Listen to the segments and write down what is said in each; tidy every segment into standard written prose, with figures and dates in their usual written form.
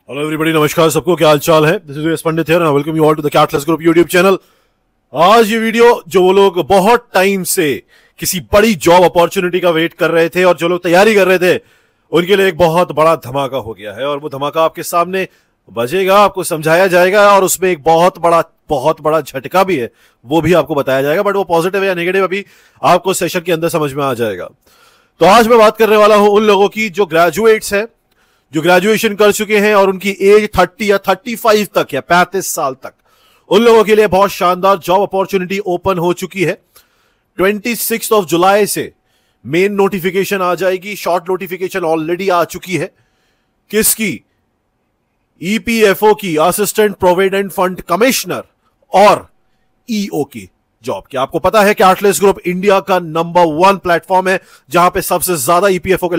Hello everybody, नमस्कार सबको, क्या हाल चाल है। This is Pandit here and welcome you all to the catless group YouTube channel. आज ये वीडियो जो वो लोग बहुत टाइम से किसी बड़ी जॉब अपॉर्चुनिटी का वेट कर रहे थे और जो लोग तैयारी कर रहे थे उनके लिए एक बहुत बड़ा धमाका हो गया है और वो धमाका आपके सामने बजेगा, आपको समझाया जाएगा और उसमें एक बहुत बड़ा झटका भी है, वो भी आपको बताया जाएगा। बट वो पॉजिटिव है या नेगेटिव अभी आपको सेशन के अंदर समझ में आ जाएगा। तो आज मैं बात करने वाला हूं उन लोगों की जो ग्रेजुएट्स हैं, जो ग्रेजुएशन कर चुके हैं और उनकी एज 30 या 35 तक या 35 साल तक, उन लोगों के लिए बहुत शानदार जॉब अपॉर्चुनिटी ओपन हो चुकी है। 26 जुलाई से मेन नोटिफिकेशन आ जाएगी। शॉर्ट नोटिफिकेशन ऑलरेडी आ चुकी है। किसकी? ईपीएफओ की, असिस्टेंट प्रोविडेंट फंड कमिश्नर और ईओ की जॉब की। आपको पता है कैटलेस ग्रुप इंडिया का नंबर 1 प्लेटफॉर्म है जहां पे सबसे ज्यादा ईपीएफओ के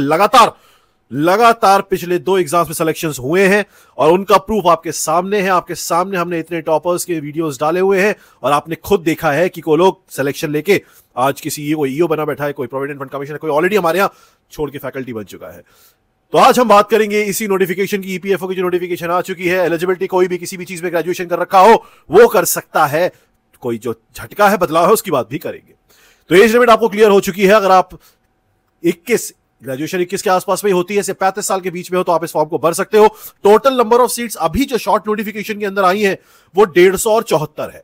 लगातार पिछले 2 एग्जाम्स में सिलेक्शंस हुए हैं और उनका प्रूफ आपके सामने है। आपके सामने हमने इतने टॉपर्स के वीडियोस डाले हुए हैं और आपने खुद देखा है कि कोई लोग सिलेक्शन लेके आज किसी कोई ईओ बना बैठा है, कोई प्रोविडेंट फंड कमिश्नर, कोई ऑलरेडी हमारे यहां छोड़ के फैकल्टी बन चुका है। तो आज हम बात करेंगे इसी नोटिफिकेशन की। ईपीएफओ की जो नोटिफिकेशन आ चुकी है, एलिजिबिलिटी कोई भी किसी भी चीज में ग्रेजुएशन कर रखा हो वो कर सकता है। कोई जो झटका है, बदलाव है, उसकी बात भी करेंगे। तो एज लिमिट आपको क्लियर हो चुकी है। अगर आप 21 ग्रेजुएशन 21 के आसपास में होती है, से 35 साल के बीच में हो तो आप इस फॉर्म को भर सकते हो। टोटल नंबर ऑफ सीट्स अभी जो शॉर्ट नोटिफिकेशन के अंदर आई हैं वो 174 है।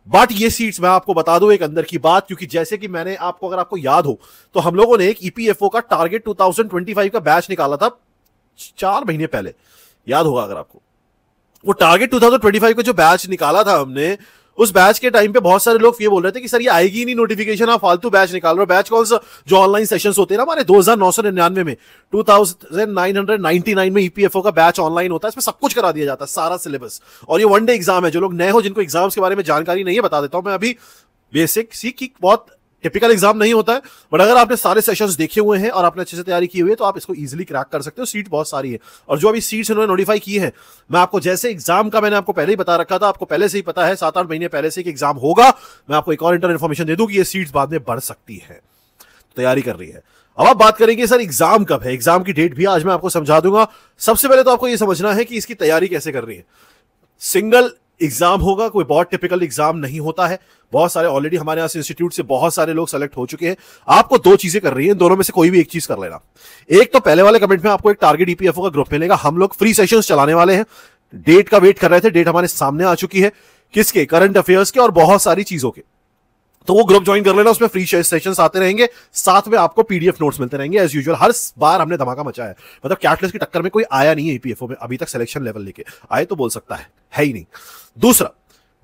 बट ये सीट्स मैं आपको बता दूं एक अंदर की बात, क्योंकि जैसे कि मैंने आपको, अगर आपको याद हो तो हम लोगों ने एक ईपीएफओ का टारगेट 2025 का बैच निकाला था 4 महीने पहले, याद होगा अगर आपको। वो टारगेट 2025 का जो बैच निकाला था हमने, उस बैच के टाइम पे बहुत सारे लोग ये बोल रहे थे कि सर ये आएगी नहीं नोटिफिकेशन, आप फालतू बैच निकाल रहे हो। बैच कौन सा? जो ऑनलाइन सेशंस होते हैं ना हमारे 2999 में, 2999 में ईपीएफओ का बैच ऑनलाइन होता है। इसमें सब कुछ करा दिया जाता है, सारा सिलेबस। और ये 1 डे एग्जाम है। जो लोग नए हो, जिनको एग्जाम्स के बारे में जानकारी नहीं है, बता देता हूं मैं अभी बेसिक सी की। बहुत टिपिकल एग्जाम नहीं होता है, बट अगर आपने सारे सेशंस देखे हुए हैं और आपने अच्छे से तैयारी की हुई है तो आप इसको इजीली क्रैक कर सकते हो। सीट बहुत सारी है और जो अभी सीट्स इन्होंने नोटिफाई की है, मैं आपको जैसे एग्जाम का मैंने आपको पहले ही बता रखा था, आपको पहले से ही पता है, 7-8 महीने पहले से कि एग्जाम होगा। मैं आपको एक और इंटर इन्फॉर्मेशन दे दूं कि ये सीट्स बाद में बढ़ सकती है। तैयारी कर रही है। अब आप बात करेंगे सर एग्जाम कब है, एग्जाम की डेट भी आज मैं आपको समझा दूंगा। सबसे पहले तो आपको यह समझना है कि इसकी तैयारी कैसे करनी है। सिंगल एग्जाम होगा, कोई बहुत टिपिकल एग्जाम नहीं होता है। बहुत सारे ऑलरेडी हमारे यहां से इंस्टीट्यूट से बहुत सारे लोग सेलेक्ट हो चुके हैं। आपको 2 चीजें कर रही हैं, दोनों में से कोई भी एक चीज कर लेना। एक तो पहले वाले कमेंट में आपको एक टारगेट ईपीएफओ का ग्रुप मिलेगा। हम लोग फ्री सेशंस चलाने वाले हैं। डेट का वेट कर रहे थे, डेट हमारे सामने आ चुकी है। किसके? करंट अफेयर्स के और बहुत सारी चीजों के। तो वो ग्रुप ज्वाइन कर लेना, उसमें फ्री सेशंस आते रहेंगे, साथ में आपको पीडीएफ नोट्स मिलते रहेंगे एज यूजुअल। हर बार हमने धमाका मचाया है, मतलब कैटलेस की टक्कर में कोई आया नहीं है ईपीएफओ में अभी तक सिलेक्शन लेवल लेके। आए तो बोल सकता है ही नहीं।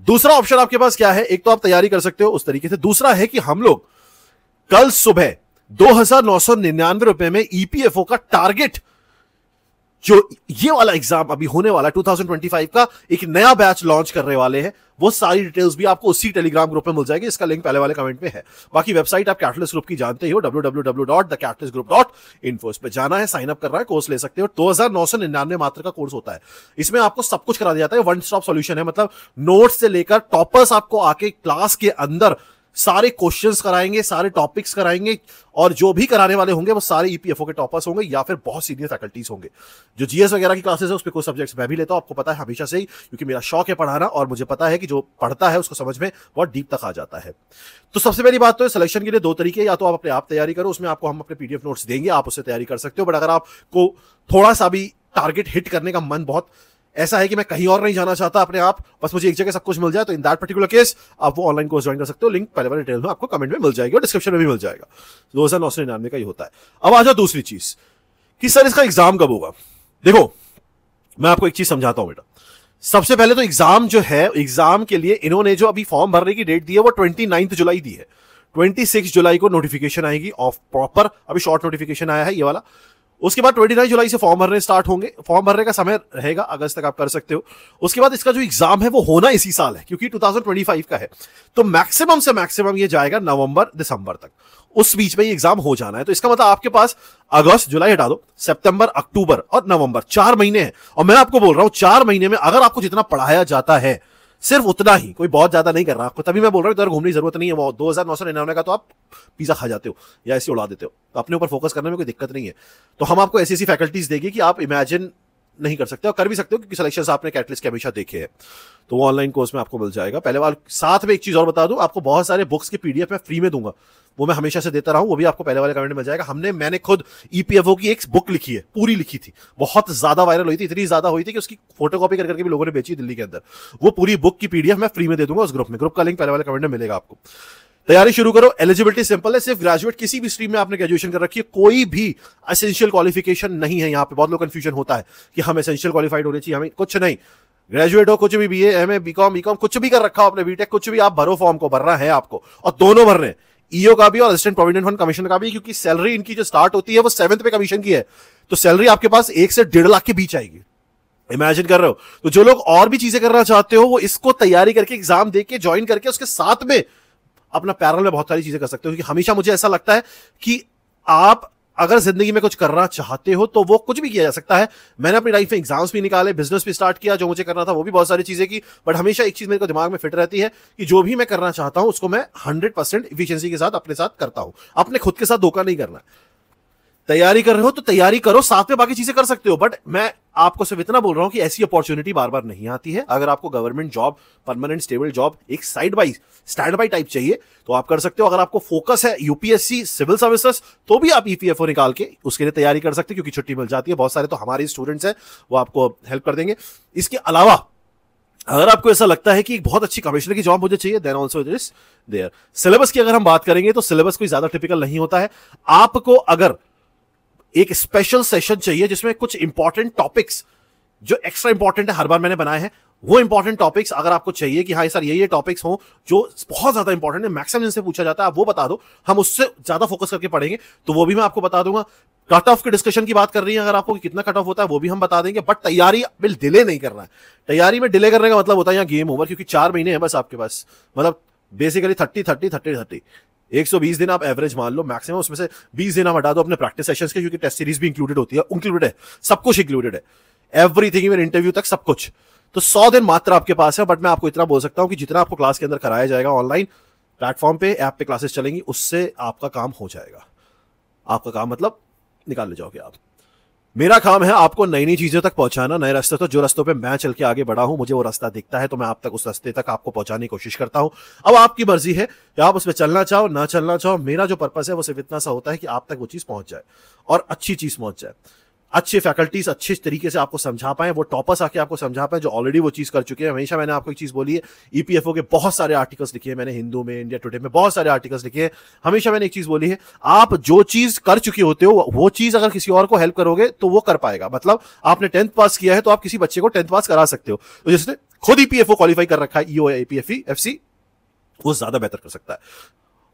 दूसरा ऑप्शन आपके पास क्या है? एक तो आप तैयारी कर सकते हो उस तरीके से। दूसरा है कि हम लोग कल सुबह 2,999 रुपए में ईपीएफओ का टारगेट, जो ये वाला एग्जाम अभी होने वाला 2025 का, एक नया बैच लॉन्च करने वाले हैं। वो सारी डिटेल्स भी आपको उसी टेलीग्राम ग्रुप में मिल जाएगी। इसका लिंक पहले वाले कमेंट में है। बाकी वेबसाइट आप कैटलेस ग्रुप की जानते ही हो, www.thecatlessgroup.info। इस पे जाना है, साइन अप करना है, कोर्स ले सकते हो। 2,999 मात्र का कोर्स होता है। इसमें आपको सब कुछ करा दिया जाता है। 1 स्टॉप सॉल्यूशन है, मतलब नोट्स से लेकर टॉपर्स आपको आके क्लास के अंदर सारे क्वेश्चंस कराएंगे, सारे टॉपिक्स कराएंगे और जो भी कराने वाले होंगे वो सारे ईपीएफओ के टॉपर्स होंगे या फिर बहुत सीनियर फैकल्टीज होंगे। जो जीएस वगैरह की क्लासेस है उस पे कुछ सब्जेक्ट्स मैं भी लेता हूं, आपको पता है हमेशा से ही, क्योंकि मेरा शौक है पढ़ाना और मुझे पता है कि जो पढ़ता है उसको समझ में बहुत डीप तक आ जाता है। तो सबसे पहली बात तो सिलेक्शन के लिए 2 तरीके, या तो आप अपने आप तैयारी करो, उसमें आपको हम अपने पीडीएफ नोट्स देंगे, आप उससे तैयारी कर सकते हो। बट अगर आपको थोड़ा सा भी टारगेट हिट करने का मन बहुत ऐसा है कि मैं कहीं और नहीं जाना चाहता अपने आप, बस मुझे एक जगह सब कुछ मिल जाए, तो इन दैट पर्टिकुलर केस आप वो ऑनलाइन कोर्स ज्वाइन कर सकते हो। लिंक पहले वाले डिटेल में आपको कमेंट में मिल जाएगी और डिस्क्रिप्शन में भी मिल जाएगा। 2,999 का ही होता है। अब आ जाओ दूसरी चीज कि सर इसका एग्जाम कब होगा। देखो मैं आपको एक चीज समझाता हूं बेटा। सबसे पहले तो एग्जाम जो है, एग्जाम के लिए इन्होंने जो अभी फॉर्म भरने की डेट दी है वो 29 जुलाई दी है। 26 जुलाई को नोटिफिकेशन आएगी ऑफ प्रॉपर। अभी शॉर्ट नोटिफिकेशन आया है ये वाला। उसके बाद 29 जुलाई से फॉर्म भरने स्टार्ट होंगे। फॉर्म भरने का समय रहेगा अगस्त तक, आप कर सकते हो। उसके बाद इसका जो एग्जाम है वो होना इसी साल है, क्योंकि 2025 का है। तो मैक्सिमम से मैक्सिमम ये जाएगा नवंबर-दिसंबर तक, उस बीच में ये एग्जाम हो जाना है। तो इसका मतलब आपके पास अगस्त, जुलाई हटा दो, सितंबर, अक्टूबर और नवंबर 4 महीने हैं। और मैं आपको बोल रहा हूं 4 महीने में अगर आपको जितना पढ़ाया जाता है सिर्फ उतना ही, कोई बहुत ज्यादा नहीं कर रहा आपको, तभी मैं बोल रहा हूं इधर घूमने की जरूरत नहीं है। वो 2,999 का तो आप पिज्जा खा जाते हो या ऐसे उड़ा देते हो, तो अपने ऊपर फोकस करने में कोई दिक्कत नहीं है। तो हम आपको ऐसी ऐसी फैकल्टीज देंगे कि आप इमेजिन नहीं कर सकते, और कर भी सकते हो क्योंकि सिलेक्शंस आपने कैटलिस्ट के हमेशा देखे हैं, तो वो ऑनलाइन कोर्स में आपको मिल जाएगा। पहले वाला साथ में एक चीज और बता दूं, आपको बहुत सारे बुक्स के पीडीएफ मैं फ्री में दूंगा, वो मैं हमेशा से देता रहा हूं, वो भी आपको पहले वाले कमेंट में मिल जाएगा। मैंने खुद ईपीएफओ की एक बुक लिखी है, पूरी लिखी थी, बहुत ज्यादा वायरल हुई थी, इतनी ज्यादा हुई थी कि उसकी फोटोकॉपी करके भी लोगों ने बेची दिल्ली के अंदर। वो पूरी बुक की पीडीएफ मैं फ्री में दे दूंगा उस ग्रुप में, ग्रुप का लिंक पहले वाले कमेंट में मिलेगा आपको। तैयारी शुरू करो। एलिजिबिलिटी सिंपल है, सिर्फ ग्रेजुएट, किसी भी स्ट्रीम में आपने ग्रेजुएशन कर रखी है, कोई भी एसेंशियल क्वालिफिकेशन नहीं है। यहां पे बहुत लोग कंफ्यूजन होता है कि हम एसेंशियल क्वालिफाइड होने चाहिए, हमें कुछ नहीं। ग्रेजुएट हो, कुछ भी, बीए, एमए, बीकॉम, कुछ भी कर रखा हो आपने, बीटेक, कुछ भी, आप भरो फॉर्म को, भरना है आपको, और दोनों भरने हैं, ईओ का भी और असिस्टेंट प्रोविडेंट फंड कमीशन का भी, क्योंकि सैलरी इनकी जो स्टार्ट होती है वो 7th पे कमीशन की है, तो सैलरी आपके पास 1 से 1.5 लाख के बीच आएगी। इमेजिन कर रहे हो? तो जो लोग और भी चीजें करना चाहते हो, वो इसको तैयारी करके, एग्जाम देके, ज्वाइन करके, उसके साथ में अपना पैरेलल में बहुत सारी चीजें कर सकते हो। क्योंकि हमेशा मुझे ऐसा लगता है कि आप अगर जिंदगी में कुछ करना चाहते हो तो वो कुछ भी किया जा सकता है। मैंने अपनी लाइफ में एग्जाम्स भी निकाले, बिजनेस भी स्टार्ट किया, जो मुझे करना था वो भी बहुत सारी चीजें की, बट हमेशा एक चीज मेरे को दिमाग में फिट रहती है कि जो भी मैं करना चाहता हूं उसको मैं 100% इफिशिएंसी के साथ अपने साथ करता हूं, अपने खुद के साथ धोखा नहीं करना। तैयारी कर रहे हो तो तैयारी करो, साथ में बाकी चीजें कर सकते हो, बट मैं आपको सिर्फ इतना बोल रहा हूं कि ऐसी अपॉर्चुनिटी बार बार नहीं आती है। अगर आपको government job, permanent stable job, एक side by stand by type चाहिए तो आप कर सकते हो। अगर आपको फोकस है यूपीएससी, सिविल सर्विसेज, तो भी आप ईपीएफओ निकाल के उसके लिए तैयारी कर सकते हो, क्योंकि छुट्टी मिल जाती है। बहुत सारे तो हमारे स्टूडेंट्स हैं, वो आपको हेल्प कर देंगे। इसके अलावा अगर आपको ऐसा लगता है कि एक बहुत अच्छी कमिश्नर की जॉब मुझे चाहिए, then also it is there. Syllabus की अगर हम बात करेंगे तो सिलेबस कोई ज्यादा टिपिकल नहीं होता है। आपको अगर एक स्पेशल सेशन चाहिए जिसमें कुछ इंपॉर्टेंट टॉपिक्स जो एक्स्ट्रा इंपॉर्टेंट है, हर बार मैंने बनाए हैं, वो इंपॉर्टेंट टॉपिक्स अगर आपको चाहिए कि हाँ सर ये टॉपिक्स हो जो बहुत ज्यादा इंपॉर्टेंट है, मैक्सिमम जिनसे पूछा जाता है, आप वो बता दो, हम उससे ज्यादा फोकस करके पढ़ेंगे, तो वो भी मैं आपको बता दूंगा। कट ऑफ की डिस्कशन की बात कर रही है अगर आपको, कितना कट ऑफ होता है वो भी हम बता देंगे, बट तैयारी बिल डिले नहीं करना है। तैयारी में डिले करने का मतलब होता है यहाँ गेम ओवर, क्योंकि 4 महीने हैं बस आपके पास, मतलब बेसिकली 30 120 दिन आप एवरेज मान लो मैक्सिमम, उसमें से 20 दिन आप हटा दो अपने प्रैक्टिस सेशंस के, क्योंकि टेस्ट सीरीज भी इंक्लूडेड होती है, इंक्लूडेड है, सब कुछ इंक्लूडेड है, एवरीथिंग, इवन इंटरव्यू तक सब कुछ। तो 100 दिन मात्र आपके पास है। बट मैं आपको इतना बोल सकता हूं कि जितना आपको क्लास के अंदर कराया जाएगा ऑनलाइन प्लेटफॉर्म पे, ऐप पे क्लासेस चलेंगी, उससे आपका काम हो जाएगा। आपका काम मतलब निकाल ले जाओगे आप। मेरा काम है आपको नई नई चीजों तक पहुंचाना, नए रास्ते तक। जो रास्तों पे मैं चल के आगे बढ़ा हूं, मुझे वो रास्ता दिखता है, तो मैं आप तक उस रास्ते तक आपको पहुंचाने की कोशिश करता हूं। अब आपकी मर्जी है कि आप उसमें चलना चाहो ना चलना चाहो। मेरा जो पर्पस है वो सिर्फ इतना सा होता है कि आप तक वो चीज पहुंच जाए और अच्छी चीज पहुंच जाए, अच्छे फैकल्टीज अच्छे तरीके से आपको समझा पाए, वो टॉपर्स आके आपको समझा पाए जो ऑलरेडी वो चीज कर चुके हैं। हमेशा मैंने आपको एक चीज बोली है, ईपीएफओ के बहुत सारे आर्टिकल्स लिखे हैं मैंने, हिंदू में, इंडिया टुडे में बहुत सारे आर्टिकल्स लिखे हैं। हमेशा मैंने एक चीज बोली है, आप जो चीज कर चुके होते हो वो चीज अगर किसी और को हेल्प करोगे तो वो कर पाएगा। मतलब आपने 10th पास किया है तो आप किसी बच्चे को 10th पास करा सकते हो। तो जिसने खुद ईपीएफओ क्वालिफाई कर रखा है, ईओ या एपीएफसी, वो ज्यादा बेहतर कर सकता है।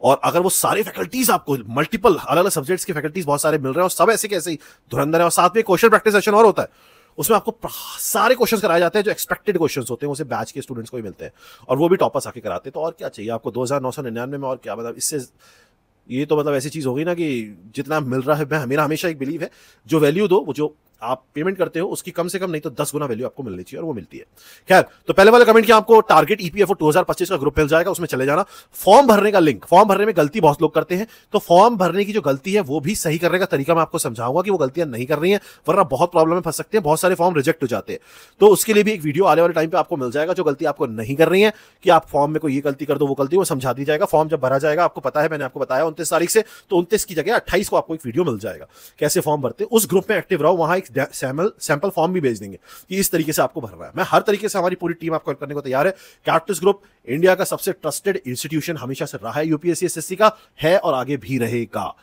और अगर वो सारे फैकल्टीज आपको मल्टीपल अलग अलग सब्जेक्ट्स के फैकल्टीज बहुत सारे मिल रहे हैं और सब ऐसे कैसे ही धुरंधर है, और साथ में क्वेश्चन प्रैक्टिस सेशन और होता है, उसमें आपको सारे क्वेश्चंस कराए जाते हैं जो एक्सपेक्टेड क्वेश्चंस होते हैं, उसे बैच के स्टूडेंट्स को ही मिलते हैं और वो भी टॉपर्स आके कराते हैं। तो और क्या चाहिए आपको 2999 में, और क्या मतलब इससे, ये तो मतलब ऐसी चीज होगी ना कि जितना मिल रहा है, मेरा हमेशा एक बिलीव है, जो वैल्यू दो, वो जो आप पेमेंट करते हो उसकी कम से कम नहीं तो 10 गुना वैल्यू आपको मिलनी चाहिए, और वो मिलती है। खैर, तो पहले वाले कमेंट किया, आपको टारगेट ईपीएफओ 2025 का ग्रुप मिल जाएगा, उसमें चले जाना। फॉर्म भरने का लिंक, फॉर्म भरने में गलती बहुत लोग करते हैं, तो फॉर्म भरने की जो गलती है वो भी सही करने का तरीका मैं आपको समझाऊंगा कि वो गलतियां नहीं कर रही हैं, वरना बहुत प्रॉब्लम में फंस सकते हैं, बहुत सारे फॉर्म रिजेक्ट हो जाते हैं। तो उसके लिए भी एक वीडियो आने वाले टाइम पे आपको मिल जाएगा, जो गलती आपको नहीं कर रही है कि आप फॉर्म में कोई ये गलती कर दो वो गलती, वो समझा दी जाएगा। फॉर्म जब भरा जाएगा, आपको पता है मैंने आपको बताया 29 तारीख से, तो 29 की जगह 28 को आपको एक वीडियो मिल जाएगा कैसे फॉर्म भरते। उस ग्रुप में एक्टिव रहो, वहां एक सैंपल फॉर्म भी भेज देंगे कि इस तरीके से आपको भरना है। मैं हर तरीके से, हमारी पूरी टीम आपको हेल्प करने को तैयार है। कैटलिस्ट ग्रुप इंडिया का सबसे ट्रस्टेड इंस्टीट्यूशन हमेशा से रहा है, यूपीएससी एसएससी का है और आगे भी रहेगा।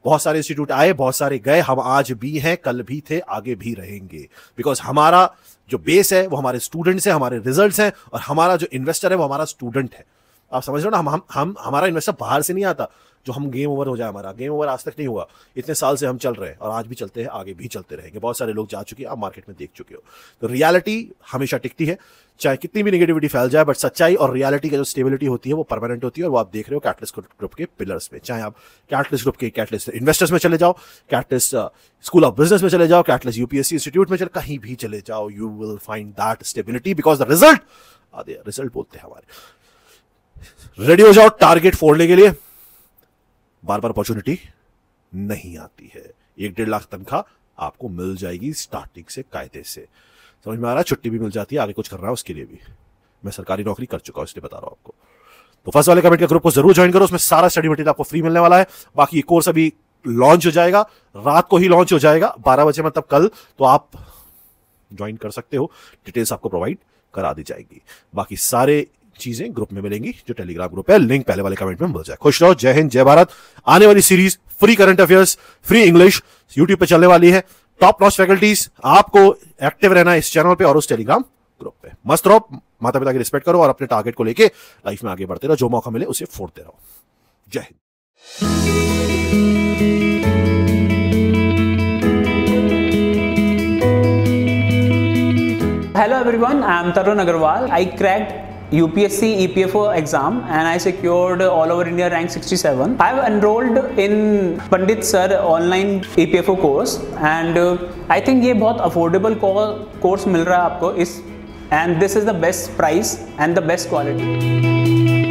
बहुत सारे इंस्टीट्यूट आए, बहुत सारे गए, हम आज भी हैं, कल भी थे, आगे भी रहेंगे, बिकॉज हमारा जो बेस है वो हमारे स्टूडेंट्स हैं, हमारे रिजल्ट्स हैं, और हमारा जो इन्वेस्टर है वो हमारा स्टूडेंट है। आप समझ रहे हो ना, हम हमारा इन्वेस्टर बाहर से नहीं आता जो हम गेम ओवर हो जाए। हमारा गेम ओवर आज तक नहीं हुआ, इतने साल से हम चल रहे हैं और आज भी चलते हैं, आगे भी चलते रहेंगे। बहुत सारे लोग जा चुके हैं, आप मार्केट में देख चुके हो। तो रियलिटी हमेशा टिकती है, चाहे कितनी भी नेगेटिविटी फैल जाए, बट सच्चाई और रियलिटी की जो स्टेबिलिटी होती है वो परमानेंट होती है, और वो आप देख रहे हो कैटलिस्ट ग्रुप के पिलर्स में। चाहे आप कैटलिस्ट ग्रुप के कैटलिस्ट इन्वेस्टर्स में चले जाओ, कैटलिस्ट स्कूल ऑफ बिजनेस में चले जाओ, कैटलिस्ट यूपीएससी इंस्टीट्यूट में चले, कहीं भी चले जाओ, you will find that stability, because the result आते, रिजल्ट बोलते हैं हमारे। रेडी हो जाओ टारगेट फोड़ने के लिए। बार बार अपॉर्चुनिटी नहीं आती है। 1-1.5 लाख तनख्वाह आपको मिल जाएगी स्टार्टिंग से कायदे से। समझ में आ रहा है? छुट्टी भी मिल जाती है, आगे कुछ करना है उसके लिए भी। मैं सरकारी नौकरी कर चुका हूं इसलिए बता रहा हूं आपको। तो फर्स्ट वाले कमेंट के ग्रुप को जरूर ज्वाइन करो, उसमें सारा स्टडी मटेरियल आपको फ्री मिलने वाला है। बाकी ये कोर्स अभी लॉन्च हो जाएगा, रात को ही लॉन्च हो जाएगा 12 बजे, मतलब कल। तो आप ज्वाइन कर सकते हो, डिटेल्स आपको प्रोवाइड करा दी जाएगी। बाकी सारे चीजें ग्रुप में मिलेंगी, जो टेलीग्राम ग्रुप है, लिंक पहले वाले कमेंट में मिल जाए। खुश रहो, जय हिंद, जय भारत। आने वाली series free current affairs, free English YouTube पे चलने वाली है। टॉप नॉच फैकल्टीज, आपको एक्टिव रहना है इस चैनल पे और उस टेलीग्राम ग्रुप पे। मस्त रहो, माता पिता की रिस्पेक्ट करो और अपने टारगेट को लेके लाइफ में आगे बढ़ते रहो। जो मौका मिले उसे फोड़ते रहो। जय Hind. Hello everyone, I am Tarun Agarwal. I cracked UPSC EPFO exam and I secured all over India rank 67. I have enrolled in Pandit Sir online EPFO course and I think ये बहुत affordable course मिल रहा है आपको इस, and this is the best price and the best quality.